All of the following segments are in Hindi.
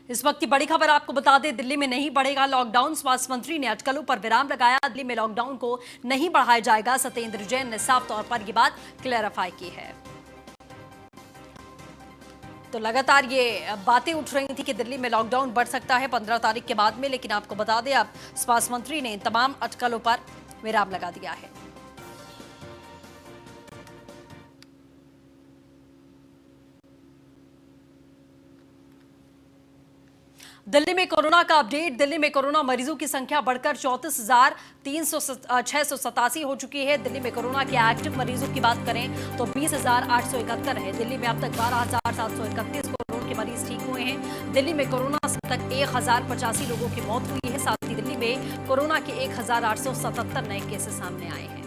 इस वक्त की बड़ी खबर आपको बता दें, दिल्ली में नहीं बढ़ेगा लॉकडाउन। स्वास्थ्य मंत्री ने अटकलों पर विराम लगाया। दिल्ली में लॉकडाउन को नहीं बढ़ाया जाएगा। सत्येंद्र जैन ने साफ तौर पर यह बात क्लैरिफाई की है। तो लगातार ये बातें उठ रही थी कि दिल्ली में लॉकडाउन बढ़ सकता है 15 तारीख के बाद में, लेकिन आपको बता दें अब स्वास्थ्य मंत्री ने तमाम अटकलों पर विराम लगा दिया है। दिल्ली में कोरोना का अपडेट। दिल्ली में कोरोना मरीजों की संख्या बढ़कर 34,687 हो चुकी है। दिल्ली में कोरोना के एक्टिव मरीजों की बात करें तो 20,871 है। दिल्ली में अब तक 12,731 कोरोना के मरीज ठीक हुए हैं। दिल्ली में कोरोना से अब तक 1,085 लोगों की मौत हुई है। साथ ही दिल्ली में कोरोना के 1,877 नए केसेस सामने आए हैं।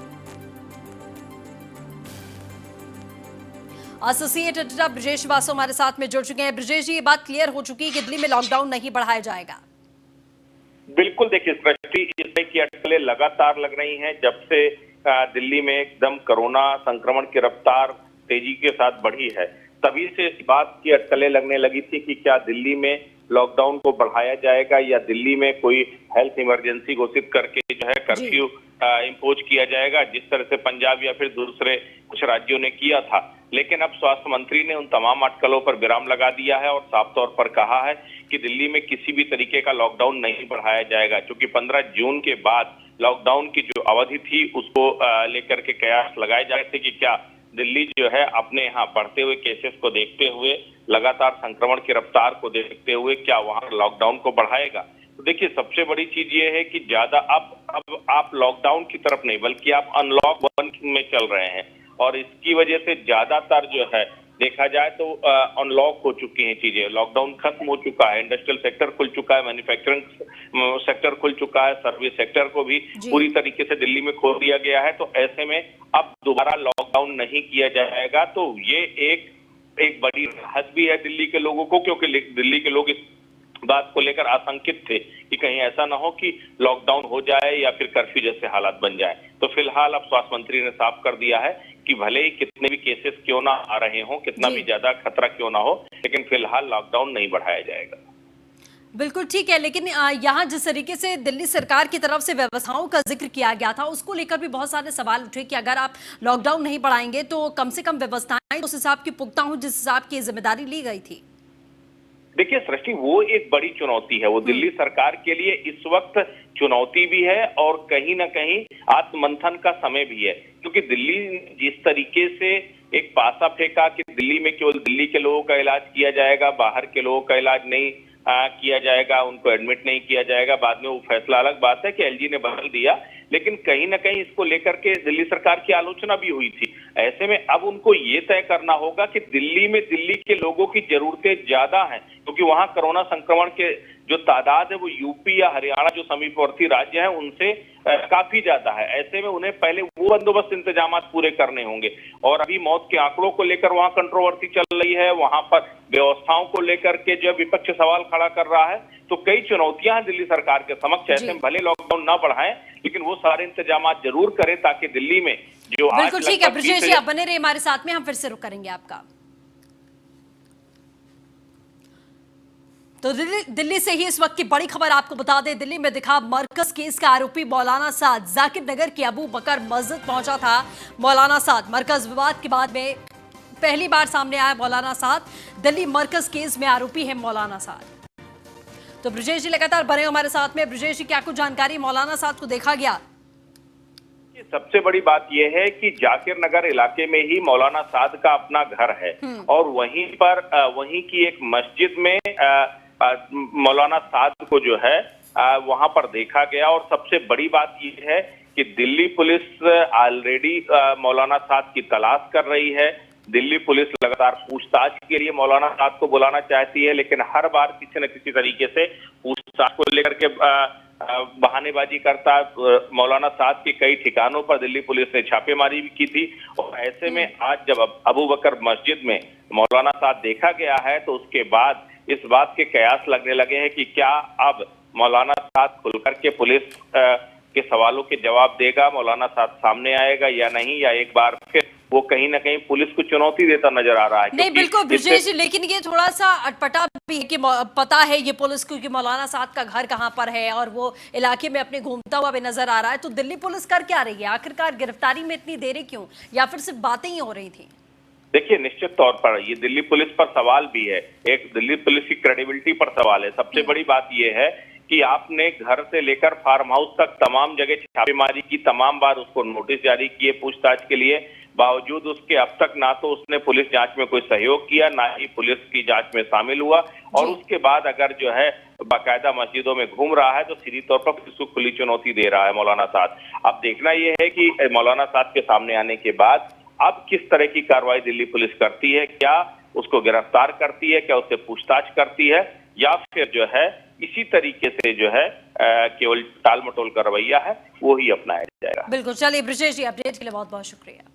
एसोसिएट एडिटर ब्रजेश वासो हमारे साथ में जुड़ चुके हैं। ब्रजेश जी, ये बात क्लियर हो चुकी है कि दिल्ली में लॉकडाउन नहीं बढ़ाया जाएगा। बिल्कुल, देखिए सृष्टि, इसमें की अटकलें लगातार लग रही हैं। जब से दिल्ली में एकदम कोरोना संक्रमण की रफ्तार तेजी के साथ बढ़ी है, तभी से इस बात की अटकलें लगने लगी थी कि क्या दिल्ली में लॉकडाउन को बढ़ाया जाएगा या दिल्ली में कोई हेल्थ इमरजेंसी घोषित करके जो है कर्फ्यू इम्पोज किया जाएगा, जिस तरह से पंजाब या फिर दूसरे कुछ राज्यों ने किया था। लेकिन अब स्वास्थ्य मंत्री ने उन तमाम अटकलों पर विराम लगा दिया है और साफ तौर पर कहा है कि दिल्ली में किसी भी तरीके का लॉकडाउन नहीं बढ़ाया जाएगा, क्योंकि 15 जून के बाद लॉकडाउन की जो अवधि थी उसको लेकर के कयास लगाए जा रहे थे कि क्या दिल्ली जो है अपने यहाँ बढ़ते हुए केसेस को देखते हुए, लगातार संक्रमण की रफ्तार को देखते हुए क्या वहां लॉकडाउन को बढ़ाएगा। तो देखिए, सबसे बड़ी चीज ये है कि ज्यादा अब आप लॉकडाउन की तरफ नहीं बल्कि आप अनलॉक 1 में चल रहे हैं और इसकी वजह से ज्यादातर जो है देखा जाए तो अनलॉक हो चुकी हैं चीजें। लॉकडाउन खत्म हो चुका है, इंडस्ट्रियल सेक्टर खुल चुका है, मैन्युफैक्चरिंग सेक्टर खुल चुका है, सर्विस सेक्टर को भी पूरी तरीके से दिल्ली में खोल दिया गया है। तो ऐसे में अब दोबारा लॉकडाउन नहीं किया जाएगा, तो ये एक बड़ी राहत भी है दिल्ली के लोगों को, क्योंकि दिल्ली के लोग इस बात को लेकर आशंकित थे कि कहीं ऐसा ना हो कि लॉकडाउन हो जाए या फिर कर्फ्यू जैसे हालात बन जाए। तो फिलहाल अब स्वास्थ्य मंत्री ने साफ कर दिया है कि भले ही कितने भी केसेस क्यों ना आ रहे हों, कितना भी ज्यादा खतरा क्यों ना हो, लेकिन फिलहाल लॉकडाउन नहीं बढ़ाया जाएगा। बिल्कुल ठीक है, लेकिन यहाँ जिस तरीके से दिल्ली सरकार की तरफ से व्यवस्थाओं का जिक्र किया गया था, उसको लेकर भी बहुत सारे सवाल उठे कि अगर आप लॉकडाउन नहीं बढ़ाएंगे तो कम से कम व्यवस्थाएं उस हिसाब की पुख्ता हों जिस हिसाब की जिम्मेदारी ली गई थी। देखिए सृष्टि, वो एक बड़ी चुनौती है, वो दिल्ली सरकार के लिए इस वक्त चुनौती भी है और कहीं ना कहीं आत्ममंथन का समय भी है, क्योंकि दिल्ली जिस तरीके से एक पासा फेंका कि दिल्ली में केवल दिल्ली के लोगों का इलाज किया जाएगा, बाहर के लोगों का इलाज नहीं किया जाएगा, उनको एडमिट नहीं किया जाएगा। बाद में वो फैसला अलग बात है कि एलजी ने बदल दिया, लेकिन कहीं ना कहीं इसको लेकर के दिल्ली सरकार की आलोचना भी हुई थी। ऐसे में अब उनको ये तय करना होगा कि दिल्ली में दिल्ली के लोगों की जरूरतें ज्यादा हैं, क्योंकि वहां कोरोना संक्रमण के जो तादाद है वो यूपी या हरियाणा जो समीपवर्ती राज्य हैं उनसे काफी ज्यादा है। ऐसे में उन्हें पहले वो बंदोबस्त इंतजाम पूरे करने होंगे और अभी मौत के आंकड़ों को लेकर वहां कंट्रोवर्सी चल रही है, वहां पर व्यवस्थाओं को लेकर के जो विपक्ष सवाल खड़ा कर रहा है। तो कई चुनौतियां हैं दिल्ली सरकार के समक्ष। ऐसे में भले लॉकडाउन ना बढ़ाएं, लेकिन वो सारे इंतजाम जरूर करें ताकि दिल्ली में जो बिल्कुल ठीक है ब्रजेश जी, आप बने रहे हमारे साथ में, हम फिर से रुक करेंगे आपका। तो दिल्ली से ही इस वक्त की बड़ी खबर आपको बता दें, दिल्ली में दिखा मरकज केस का आरोपी मौलाना साद। जाकिर नगर की अबू बकर मस्जिद पहुंचा था मौलाना साद। मरकज विवाद के बाद में पहली बार सामने आया मौलाना साद। दिल्ली मरकज केस में आरोपी है मौलाना साद। तो ब्रजेश जी लगातार बने हमारे साथ में। ब्रजेश जी, क्या कुछ जानकारी मौलाना साद को देखा गया? सबसे बड़ी बात यह है कि जाकिर नगर इलाके में ही मौलाना साद का अपना घर है और वहीं पर वहीं की एक मस्जिद में मौलाना साद को जो है वहां पर देखा गया। और सबसे बड़ी बात यह है कि दिल्ली पुलिस ऑलरेडी मौलाना साद की तलाश कर रही है। दिल्ली पुलिस लगातार पूछताछ के लिए मौलाना साद को बुलाना चाहती है, लेकिन हर बार किसी न किसी तरीके से पूछताछ को लेकर के बहानेबाजी करता। मौलाना साद के कई ठिकानों पर दिल्ली पुलिस ने छापेमारी भी की थी और ऐसे में आज जब अबू बकर मस्जिद में मौलाना साद देखा गया है तो उसके बाद इस बात के कयास लगने लगे हैं कि क्या अब मौलाना साद खुलकर के पुलिस के सवालों के जवाब देगा, मौलाना साद सामने आएगा या नहीं, या एक बार फिर वो कहीं ना कहीं पुलिस को चुनौती देता नजर आ रहा है। नहीं बिल्कुल ब्रिजेश जी, लेकिन ये थोड़ा सा अटपटा भी है कि पता है ये पुलिस को कि मौलाना साद का घर कहां पर है और वो इलाके में अपने घूमता हुआ भी नजर आ रहा है, तो दिल्ली पुलिस कर क्या रही है आखिरकार? गिरफ्तारी में इतनी देरी क्यों, या फिर सिर्फ बातें ही हो रही थी? देखिए, निश्चित तौर पर ये दिल्ली पुलिस पर सवाल भी है, एक दिल्ली पुलिस की क्रेडिबिलिटी पर सवाल है। सबसे बड़ी बात ये है कि आपने घर से लेकर फार्म हाउस तक तमाम जगह छापेमारी की, तमाम बार उसको नोटिस जारी किए पूछताछ के लिए, बावजूद उसके अब तक ना तो उसने पुलिस जांच में कोई सहयोग किया, ना ही पुलिस की जांच में शामिल हुआ। और उसके बाद अगर जो है बाकायदा मस्जिदों में घूम रहा है तो सीधी तौर पर पुलिस को खुली चुनौती दे रहा है मौलाना साद। अब देखना यह है कि मौलाना साद के सामने आने के बाद अब किस तरह की कार्रवाई दिल्ली पुलिस करती है, क्या उसको गिरफ्तार करती है, क्या उससे पूछताछ करती है, या फिर जो है इसी तरीके से जो है केवल टाल मटोल का रवैया है वो ही अपनाया जाएगा। बिल्कुल, चलिए ब्रिजेश जी, अपडेट के लिए बहुत बहुत शुक्रिया।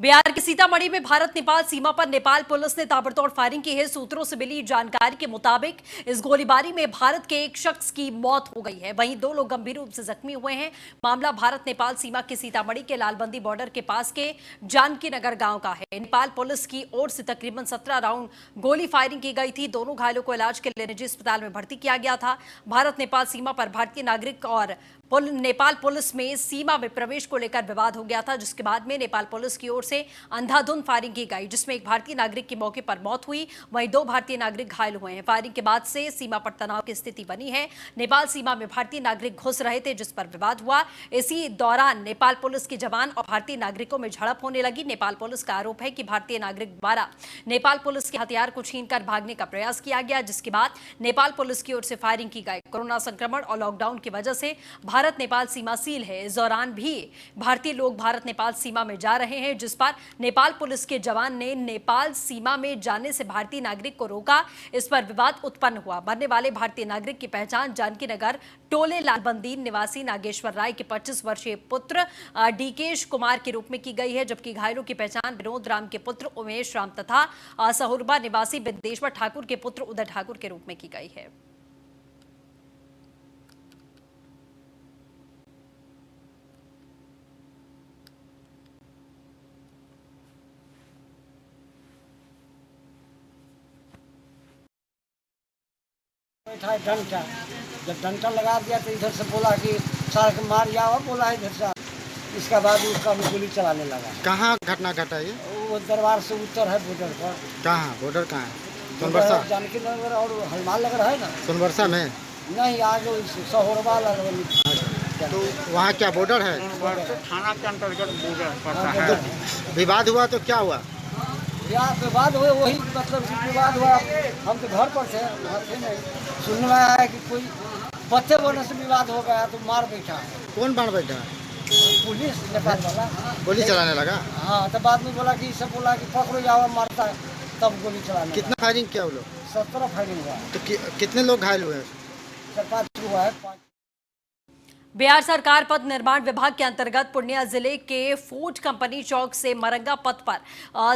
बिहार के सीतामढ़ी में भारत नेपाल सीमा पर नेपाल पुलिस ने ताबड़तोड़ फायरिंग की है। सूत्रों से मिली जानकारी के मुताबिक इस गोलीबारी में भारत के एक शख्स की मौत हो गई है, वहीं 2 लोग गंभीर रूप से जख्मी हुए हैं। मामला भारत नेपाल सीमा के सीतामढ़ी के लालबंदी बॉर्डर के पास के जानकी नगर गांव का है। नेपाल पुलिस की ओर से तकरीबन 17 राउंड गोली फायरिंग की गई थी। दोनों घायलों को इलाज के लिए निजी अस्पताल में भर्ती किया गया था। भारत नेपाल सीमा पर भारतीय नागरिक और नेपाल पुलिस में सीमा में प्रवेश को लेकर विवाद हो गया था, जिसके बाद में नेपाल पुलिस की ओर से अंधाधुंध फायरिंग की गई, जिसमें एक भारतीय नागरिक की मौके पर मौत हुई, वहीं 2 भारतीय नागरिक घायल हुए हैं। फायरिंग के बाद से सीमा पर तनाव की स्थिति बनी है। नेपाल सीमा में भारतीय नागरिक घुस रहे थे, जिस पर विवाद हुआ। इसी दौरान नेपाल पुलिस के जवान और भारतीय नागरिकों में झड़प होने लगी। नेपाल पुलिस का आरोप है कि भारतीय नागरिक द्वारा नेपाल पुलिस के हथियार को छीनकर भागने का प्रयास किया गया, जिसके बाद नेपाल पुलिस की ओर से फायरिंग की गई। कोरोना संक्रमण और लॉकडाउन की वजह से भारत नेपाल सीमा सील है। इस दौरान भी भारतीय लोग भारत नेपाल सीमा में जा रहे हैं, जिस पर नेपाल पुलिस के जवान ने नेपाल सीमा में जाने से भारतीय नागरिक को रोका। इस पर विवाद उत्पन्न हुआ। मरने वाले भारतीय नागरिक की पहचान जानकी नगर टोले लालबंदी निवासी नागेश्वर राय के 25 वर्षीय पुत्र डीकेश कुमार के रूप में की गई है, जबकि घायलों की पहचान विनोद राम के पुत्र उमेश राम तथा सहुरबा निवासी बिंदेश्वर ठाकुर के पुत्र उदय ठाकुर के रूप में की गई है। था डंडा, जब डंडा लगा दिया तो इधर से बोला कि सार के मार जाओ, बोला है इधर से। इसके बाद उसका गोली चलाने लगा। कहाँ घटना घटा ये? वो दरबार से उत्तर है बॉर्डर पर। कहाँ बॉर्डर कहाँ है? सोनबरसा जानकी नगर और हनुमान नगर है ना। सोनबरसा में नहीं, आगे सहोरबा तो वहाँ क्या बॉर्डर है? थाना के अंतर्गत बॉर्डर पड़ता है। तो विवाद हुआ तो क्या हुआ? या विवाद हुए, वही मतलब विवाद हुआ। हम तो घर पर थे, वहाँ थे नहीं। सुनने में आया कि कोई पत्ते बोलने से विवाद हो गया तो मार बैठा। कौन मार बैठा? पुलिस नेपाल वाला गोली चलाने लगा। हाँ, तो बाद में बोला कि सब बोला कि पकड़ो जाओ, मारता है, तब गोली चलाने। कितना फायरिंग किया वो लोग? 17 फायरिंग हुआ। तो कितने लोग घायल हुए? 4-5 हुआ है। 5 बिहार सरकार पथ निर्माण विभाग के अंतर्गत पूर्णिया जिले के फोर्ट कंपनी चौक से मरंगा पथ पर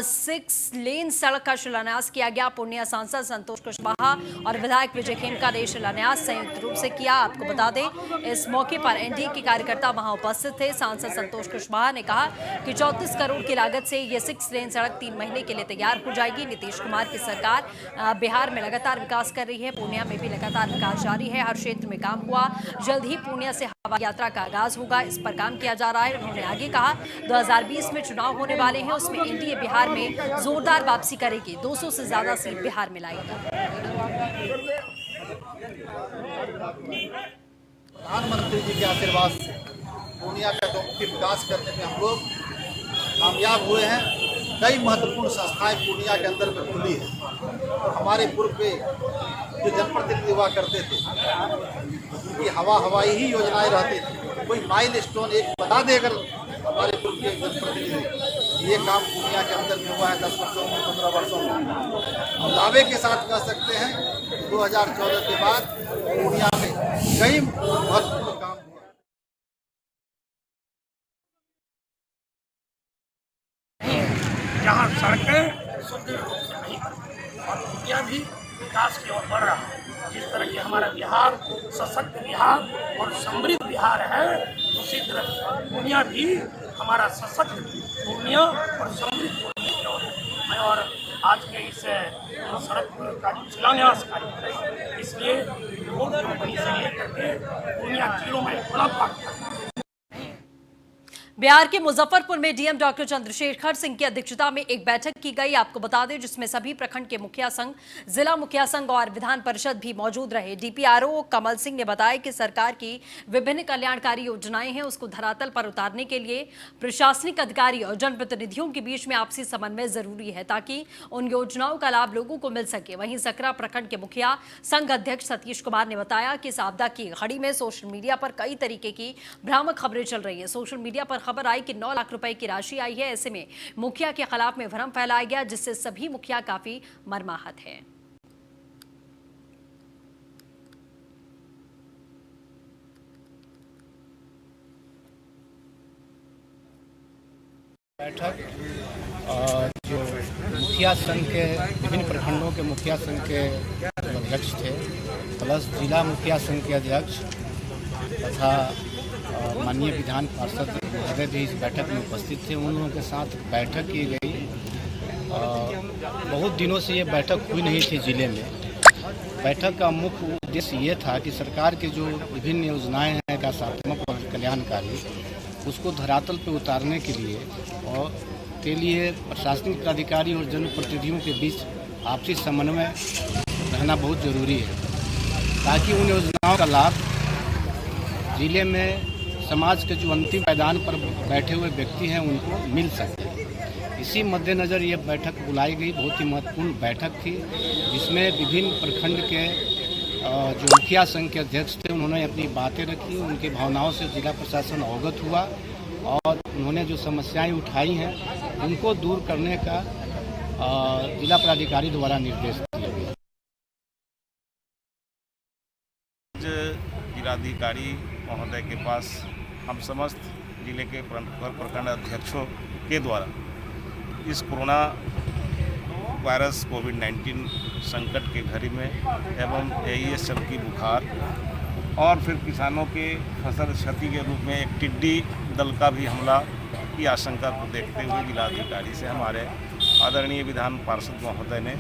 6 लेन सड़क का शिलान्यास किया गया। पूर्णिया सांसद संतोष कुशवाहा और विधायक विजय खेमका ने शिलान्यास संयुक्त रूप से किया। आपको बता दें, इस मौके पर एनडीए के कार्यकर्ता वहां उपस्थित थे। सांसद संतोष कुशवाहा ने कहा कि 34 करोड़ की लागत से ये 6 लेन सड़क 3 महीने के लिए तैयार हो जाएगी। नीतीश कुमार की सरकार बिहार में लगातार विकास कर रही है। पूर्णिया में भी लगातार विकास जारी है। हर क्षेत्र में काम हुआ। जल्द ही पूर्णिया से हवाई यात्रा का आगाज होगा, इस पर काम किया जा रहा है। उन्होंने आगे कहा 2020 में चुनाव होने वाले हैं, उसमें एनडीए बिहार में जोरदार वापसी करेगी। 200 से ज्यादा सीट बिहार में लाएगी। प्रधानमंत्री जी के आशीर्वाद से पूर्णिया का चौमुखी विकास करने में हम लोग कामयाब हुए हैं। कई महत्वपूर्ण संस्थाएं पूर्णिया के अंदर में खुली है और हमारे पूर्व पे जो जनप्रतिनिधि हुआ करते थे उनकी हवाई ही योजनाएं रहती थी। कोई माइल स्टोन एक बता दे अगर हमारे पूर्व के जनप्रतिनिधि, ये काम पूर्णिया के अंदर में हुआ है 10 वर्षों में, 15 वर्षों में। हम दावे के साथ कह सकते हैं 2014 के बाद पूर्णिया में कई महत्वपूर्ण काम हुआ। जहाँ नहीं करते और पूर्णिया भी विकास की ओर बढ़ रहा है। जिस तरह कि हमारा बिहार सशक्त बिहार और समृद्ध बिहार है, उसी तरह पूर्णिया भी हमारा सशक्त पूर्णिया और समृद्ध पूर्णिया की ओर है। और आज के इस सड़क पुल का जो शिलान्यास कार्यक्रम है, इसलिए रोड कंपनी से लेकर के पूर्णिया जिलों में बड़ा पार्ट करना है। बिहार के मुजफ्फरपुर में डीएम डॉक्टर चंद्रशेखर सिंह की अध्यक्षता में एक बैठक की गई। आपको बता दें जिसमें सभी प्रखंड के मुखिया संघ, जिला मुखिया संघ और विधान परिषद भी मौजूद रहे। डीपीआरओ कमल सिंह ने बताया कि सरकार की विभिन्न कल्याणकारी योजनाएं हैं, उसको धरातल पर उतारने के लिए प्रशासनिक अधिकारी और जनप्रतिनिधियों के बीच में आपसी समन्वय जरूरी है ताकि उन योजनाओं का लाभ लोगों को मिल सके। वहीं सकरा प्रखंड के मुखिया संघ अध्यक्ष सतीश कुमार ने बताया कि इस आपदा की घड़ी में सोशल मीडिया पर कई तरीके की भ्रामक खबरें चल रही है। सोशल मीडिया पर खबर आई कि 9 लाख रुपए की राशि आई है। ऐसे में मुखिया के खिलाफ में भ्रम फैलाया गया जिससे सभी मुखिया काफी मर्माहत हैं। बैठक जो मुखिया संघ के विभिन्न प्रखंडों के मुखिया संघ के अध्यक्ष थे प्लस जिला मुखिया संघ के अध्यक्ष तथा माननीय विधान पार्षद महोदय भी इस बैठक में उपस्थित थे। उन लोगों के साथ बैठक की गई। बहुत दिनों से ये बैठक हुई नहीं थी जिले में। बैठक का मुख्य उद्देश्य ये था कि सरकार की जो विभिन्न योजनाएं हैं विकासात्मक और कल्याणकारी, उसको धरातल पर उतारने के लिए प्रशासनिक अधिकारी और जनप्रतिनिधियों के बीच आपसी समन्वय रहना बहुत ज़रूरी है ताकि उन योजनाओं का लाभ जिले में समाज के जो अंतिम मैदान पर बैठे हुए व्यक्ति हैं उनको मिल सके। इसी मद्देनज़र ये बैठक बुलाई गई। बहुत ही महत्वपूर्ण बैठक थी जिसमें विभिन्न प्रखंड के जो मुखिया संघ के अध्यक्ष थे उन्होंने अपनी बातें रखी, उनकी भावनाओं से जिला प्रशासन अवगत हुआ और उन्होंने जो समस्याएं उठाई हैं उनको दूर करने का जिला पदाधिकारी द्वारा निर्देश दिया गया। जिलाधिकारी महोदय के पास हम समस्त जिले के प्रखंड अध्यक्षों के द्वारा इस कोरोना वायरस कोविड-19 संकट के घड़ी में एवं एईएस चमकी बुखार और फिर किसानों के फसल क्षति के रूप में एक टिड्डी दल का भी हमला की आशंका को देखते हुए जिलाधिकारी से हमारे आदरणीय विधान पार्षद महोदय ने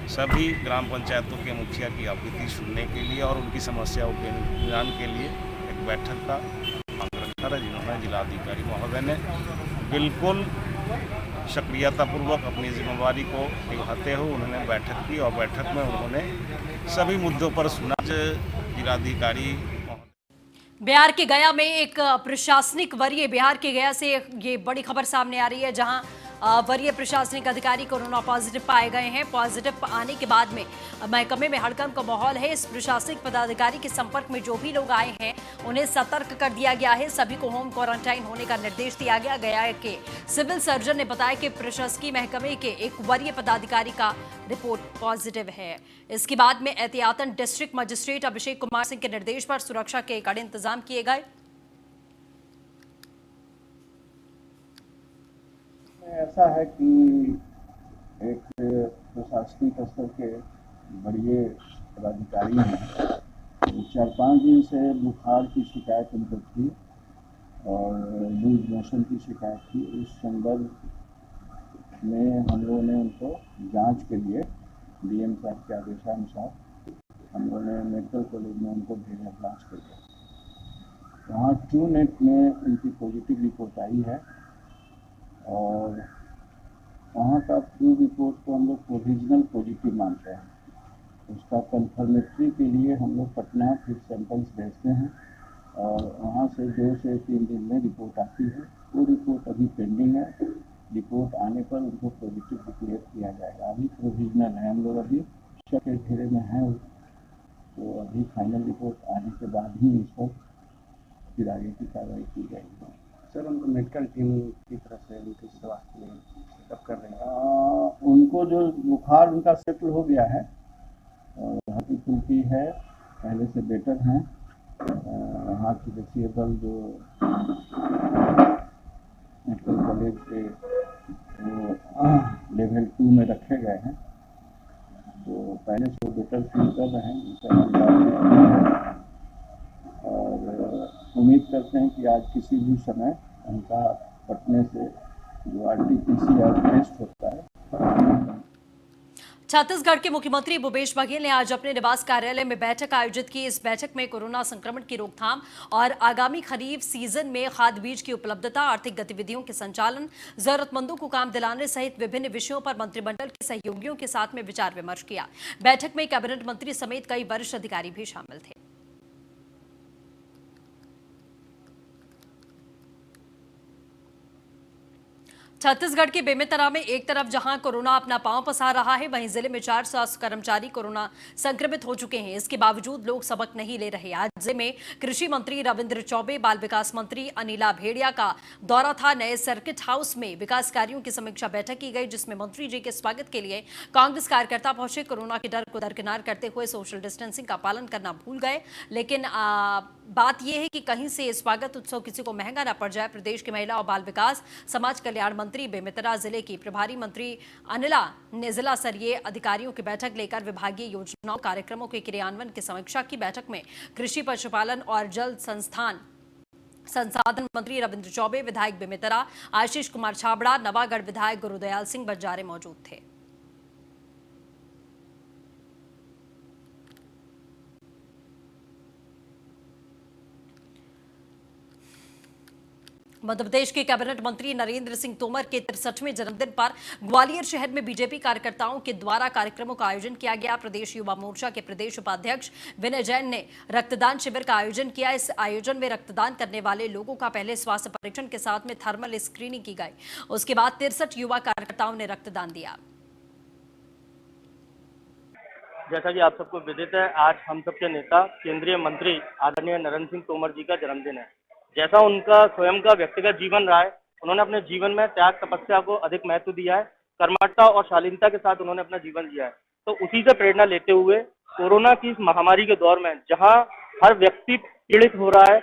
सभी ग्राम पंचायतों के मुखिया की आपत्ति सुनने के लिए और उनकी समस्याओं के निदान के लिए एक बैठक का मांग रखा था, जिन्होंने जिलाधिकारी महोदय ने बिल्कुल सक्रियतापूर्वक अपनी जिम्मेवारी को निभाते हुए उन्होंने बैठक की और बैठक में उन्होंने सभी मुद्दों पर सुना। जिलाधिकारी बिहार के गया में एक प्रशासनिक वरीय, बिहार के गया से ये बड़ी खबर सामने आ रही है जहां वरीय प्रशासनिक अधिकारी कोरोना पॉजिटिव पाए गए हैं। पॉजिटिव आने के बाद में महकमे में हड़कंप का माहौल है। इस प्रशासनिक पदाधिकारी के संपर्क में जो भी लोग आए हैं उन्हें सतर्क कर दिया गया है। सभी को होम क्वारंटाइन होने का निर्देश दिया गया। गया के सिविल सर्जन ने बताया कि प्रशासकीय महकमे के एक वरीय पदाधिकारी का रिपोर्ट पॉजिटिव है। इसके बाद में एहतियातन डिस्ट्रिक्ट मजिस्ट्रेट अभिषेक कुमार सिंह के निर्देश पर सुरक्षा के कड़े इंतजाम किए गए। ऐसा है कि एक प्रशासनिक स्तर के बड़े पदाधिकारी हैं, 4-5 दिन से बुखार की शिकायत उनको थी और लूज मोशन की शिकायत थी। उस संदर्भ में हम लोगों ने उनको जांच के लिए डीएम साहब के आदेशानुसार हम लोगों ने मेडिकल कॉलेज में उनको भेजा जांच के लिए। वहाँ ट्रूनेट में उनकी पॉजिटिव रिपोर्ट आई है और वहाँ का फ्लू रिपोर्ट को हम लोग प्रोविजनल पॉजिटिव मानते हैं। उसका कंफर्मेटरी के लिए हम लोग पटना फिर सैंपल्स भेजते हैं और वहाँ से 2 से 3 दिन में रिपोर्ट आती है। वो रिपोर्ट अभी पेंडिंग है। रिपोर्ट आने पर उनको पॉजिटिव डिक्लेयर किया जाएगा। अभी प्रोविजनल है, हम लोग अभी शक के घेरे में हैं, तो अभी फाइनल रिपोर्ट आने के बाद ही इस पर फिर आगे की कार्रवाई की जाएगी। सर, उनको मेडिकल टीम की तरफ से उनकी स्वास्थ्य में चेकअप कर रहे हैं। उनको जो बुखार उनका सेटल हो गया है और हल्की फुल्की है, पहले से बेटर हैं। वहाँ की डिसेबल जो मेडिकल कॉलेज के वो लेवल 2 में रखे गए हैं, तो पहले से बेटर फील कर रहे हैं, जिससे और उम्मीद करते हैं कि आज किसी भी समय उनका पटने से जो RT-PCR टेस्ट होता है। छत्तीसगढ़ के मुख्यमंत्री भूपेश बघेल ने आज अपने निवास कार्यालय में बैठक आयोजित की। इस बैठक में कोरोना संक्रमण की रोकथाम और आगामी खरीफ सीजन में खाद बीज की उपलब्धता, आर्थिक गतिविधियों के संचालन, जरूरतमंदों को काम दिलाने सहित विभिन्न विषयों पर मंत्रिमंडल के सहयोगियों के साथ में विचार विमर्श किया। बैठक में कैबिनेट मंत्री समेत कई वरिष्ठ अधिकारी भी शामिल थे। छत्तीसगढ़ के बेमेतरा में एक तरफ जहां कोरोना अपना पांव पसार रहा है, वहीं जिले में 4 स्वास्थ्य कर्मचारी कोरोना संक्रमित हो चुके हैं। इसके बावजूद लोग सबक नहीं ले रहे। आज जिले में कृषि मंत्री रविंद्र चौबे, बाल विकास मंत्री अनिला भेड़िया का दौरा था। नए सर्किट हाउस में विकास कार्यों की समीक्षा बैठक की गई, जिसमें मंत्री जी के स्वागत के लिए कांग्रेस कार्यकर्ता पहुंचे। कोरोना के डर को दरकिनार करते हुए सोशल डिस्टेंसिंग का पालन करना भूल गए, लेकिन बात यह है कि कहीं से स्वागत उत्सव किसी को महंगा न पड़ जाए। प्रदेश के महिला और बाल विकास समाज कल्याण मंत्री बेमेतरा जिले की प्रभारी मंत्री अनिला ने जिला स्तरीय अधिकारियों की बैठक लेकर विभागीय योजनाओं कार्यक्रमों के क्रियान्वयन की समीक्षा की। बैठक में कृषि, पशुपालन और जल संसाधन मंत्री रविंद्र चौबे, विधायक बेमेतरा आशीष कुमार छाबड़ा, नवागढ़ विधायक गुरुदयाल सिंह बंजारे मौजूद थे। मध्य प्रदेश के कैबिनेट मंत्री नरेंद्र सिंह तोमर के 63वें जन्मदिन पर ग्वालियर शहर में बीजेपी कार्यकर्ताओं के द्वारा कार्यक्रमों का आयोजन किया गया। प्रदेश युवा मोर्चा के प्रदेश उपाध्यक्ष विनय जैन ने रक्तदान शिविर का आयोजन किया। इस आयोजन में रक्तदान करने वाले लोगों का पहले स्वास्थ्य परीक्षण के साथ में थर्मल स्क्रीनिंग की गई। उसके बाद 63 युवा कार्यकर्ताओं ने रक्तदान दिया। जैसा कि आप सबको विदित है, आज हम सबके नेता केंद्रीय मंत्री आदरणीय नरेंद्र सिंह तोमर जी का जन्मदिन है। जैसा उनका स्वयं का व्यक्तिगत जीवन रहा है, उन्होंने अपने जीवन में त्याग तपस्या को अधिक महत्व दिया है। कर्मठता और शालीनता के साथ उन्होंने अपना जीवन जिया है। तो उसी से प्रेरणा लेते हुए कोरोना की इस महामारी के दौर में जहां हर व्यक्ति पीड़ित हो रहा है,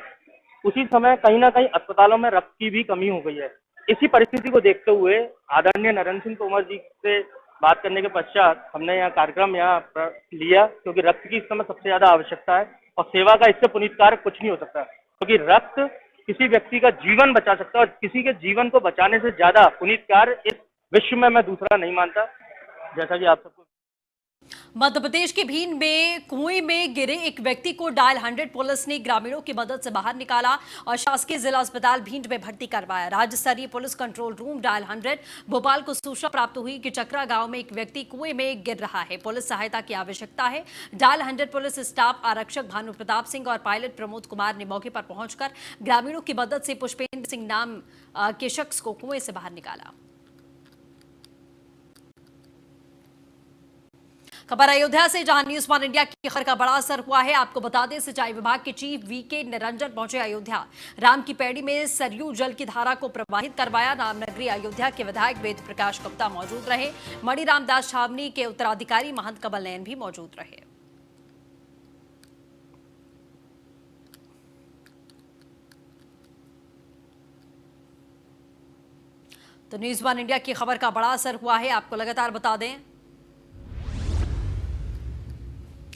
उसी समय कहीं ना कहीं अस्पतालों में रक्त की भी कमी हो गई है। इसी परिस्थिति को देखते हुए आदरणीय नरेंद्र सिंह तोमर जी से बात करने के पश्चात हमने यह कार्यक्रम यहाँ लिया, क्योंकि रक्त की इस समय सबसे ज्यादा आवश्यकता है और सेवा का इससे पुनीत कार्य कुछ नहीं हो सकता, क्योंकि रक्त किसी व्यक्ति का जीवन बचा सकता है और किसी के जीवन को बचाने से ज्यादा पुनीत कार्य इस विश्व में मैं दूसरा नहीं मानता। जैसा कि आप सबको मध्य प्रदेश के भीन में कुएं में गिरे एक व्यक्ति को डायल 100 पुलिस ने ग्रामीणों की मदद से बाहर निकाला और शासकीय जिला अस्पताल भींड में भर्ती करवाया। राज्य स्तरीय police control room dial 100 Bhopal को सूचना प्राप्त हुई कि चक्रा गांव में एक व्यक्ति कुएं में गिर रहा है। पुलिस सहायता की आवश्यकता है। डायल 100 पुलिस स्टाफ आरक्षक भानु प्रताप सिंह और पायलट प्रमोद कुमार ने मौके पर पहुंचकर ग्रामीणों की मदद से पुष्पेंद्र सिंह नाम के शख्स को कुएं से बाहर निकाला। खबर अयोध्या से, जहां न्यूज़ 1 इंडिया की खबर का बड़ा असर हुआ है। आपको बता दें, सिंचाई विभाग के चीफ वीके निरंजन पहुंचे अयोध्या। राम की पैड़ी में सरयू जल की धारा को प्रवाहित करवाया। रामनगरी अयोध्या के विधायक वेद प्रकाश गुप्ता मौजूद रहे। मणि रामदास छावनी के उत्तराधिकारी महंत कमल नयन भी मौजूद रहे। तो न्यूज़ 1 इंडिया की खबर का बड़ा असर हुआ है। आपको लगातार बता दें,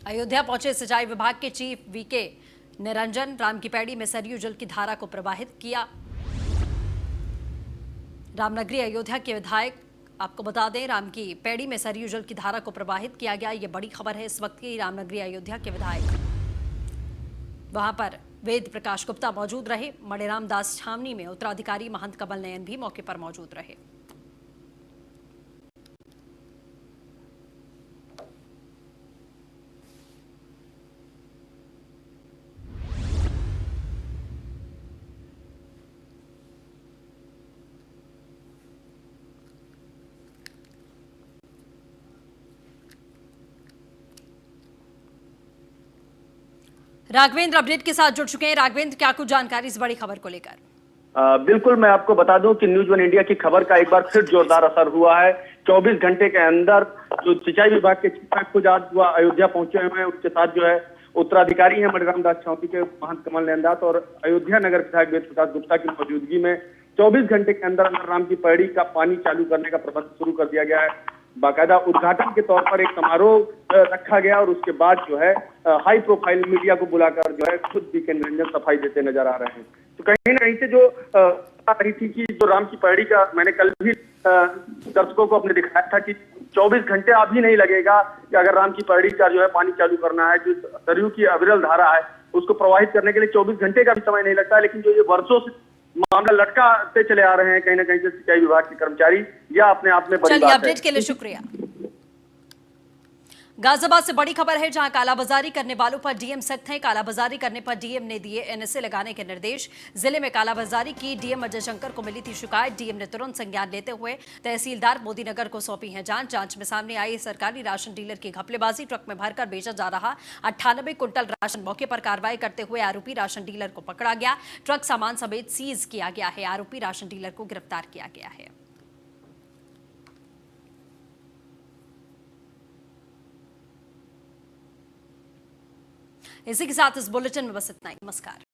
अयोध्या पहुंचे सिंचाई विभाग के चीफ वीके निरंजन। राम की पैड़ी में सरयू जल की धारा को प्रवाहित किया। रामनगरी अयोध्या के विधायक, आपको बता दें, राम की पैड़ी में सरयू जल की धारा को प्रवाहित किया गया। ये बड़ी खबर है इस वक्त की। रामनगरी अयोध्या के विधायक, वहां पर वेद प्रकाश गुप्ता मौजूद रहे। मणिराम दास छावनी में उत्तराधिकारी महंत कमल नयन भी मौके पर मौजूद रहे। राघवेंद्र अपडेट के साथ जुड़ चुके हैं। राघवेंद्र, क्या कुछ जानकारी इस बड़ी खबर को लेकर? बिल्कुल, मैं आपको बता दूं कि न्यूज़ 1 इंडिया की खबर का एक बार फिर जोरदार असर हुआ है। 24 घंटे के अंदर जो सिंचाई विभाग के चीफ खुद आज अयोध्या पहुंचे हुए हैं, उसके साथ जो है उत्तराधिकारी हैं मणिराम दास छावनी के महंत कमल नयन और अयोध्या नगर विधायक वेद प्रकाश गुप्ता की मौजूदगी में 24 घंटे के अंदर अंदर राम की पैड़ी का पानी चालू करने का प्रबंध शुरू कर दिया गया है। बाकायदा उद्घाटन के तौर पर एक समारोह रखा गया और उसके बाद जो है हाई प्रोफाइल मीडिया को बुलाकर जो है खुद बीके निरंजन सफाई देते नजर आ रहे हैं। तो कहीं ना कहीं से जो आ रही थी कि जो राम की पैड़ी का, मैंने कल भी दर्शकों को अपने दिखाया था कि 24 घंटे अभी नहीं लगेगा कि अगर राम की पैड़ी का जो है पानी चालू करना है, जो सरयू की अविरल धारा है उसको प्रवाहित करने के लिए 24 घंटे का भी समय नहीं लगता है। लेकिन जो ये वर्षों से मामला लटकाते चले आ रहे हैं, कहीं ना कहीं से सिंचाई विभाग के कर्मचारी, यह अपने आप में बड़ी बात है। अपडेट के लिए शुक्रिया। गाजियाबाद से बड़ी खबर है, जहां कालाबाजारी करने वालों पर डीएम सख्त हैं। कालाबाजारी करने पर डीएम ने दिए एनएसए लगाने के निर्देश। जिले में कालाबाजारी की डीएम अजय शंकर को मिली थी शिकायत। डीएम ने तुरंत संज्ञान लेते हुए तहसीलदार मोदीनगर को सौंपी है जांच में सामने आई सरकारी राशन डीलर की घपलेबाजी। ट्रक में भरकर बेचा जा रहा 98 कुंटल राशन। मौके पर कार्रवाई करते हुए आरोपी राशन डीलर को पकड़ा गया। ट्रक सामान समेत सीज किया गया है। आरोपी राशन डीलर को गिरफ्तार किया गया है। इसी के साथ इस बुलेटिन में बस इतना ही। नमस्कार।